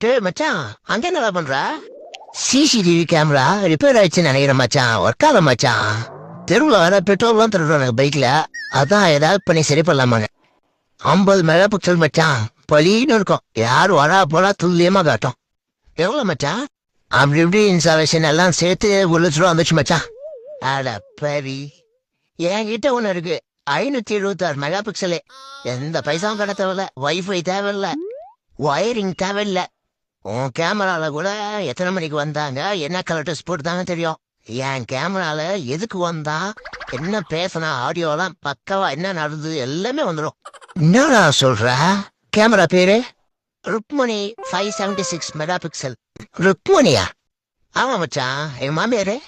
டேய் மச்சான், அங்க என்னடா பண்ற? சிசிடிவி கேமரா ரிப்பேர் ஆயிடுச்சுன்னு நினைக்கிறேன் மச்சான். ஒர்க் ஆகல மச்சான். தெருவில் வேற பெட்ரோல்லாம் திருடுறாங்க பைக்ல. அதான் ஏதாவது பண்ணி சரி பண்ணலாமாங்க. 50 மெகா பிக்சல் மச்சான். பளின்னு இருக்கும். யார் வரா போனா துல்லியமா காட்டும். எவ்வளோ மச்சான்? அப்படி இப்படி இன்ஸ்டாலேஷன் எல்லாம் சேர்த்து 1,00,000 வந்துச்சு மச்சான். அட பரி, என்கிட்ட ஒண்ணு இருக்கு. 576 மெகா பிக்சலு. எந்த பைசாவும் கடை தேவையில்ல, வைஃபை தேவையில்ல, ஒயரிங் தேவையில்ல. உன் கேமரால கூட எத்தனை மணிக்கு வந்தாங்க, என்ன கலர் ட்ரெஸ் போட்டுதாங்க தெரியும். என் கேமரால எதுக்கு வந்தா, என்ன பேசினா, ஆடியோலாம் பக்கவா என்ன நடந்தது எல்லாமே வந்துடும். என்னடா சொல்ற? கேமரா பேரு ருக்மணி 576 மெகா பிக்சல். ருக்மணியா? ஆமா மச்சான், என் மாமியாரு.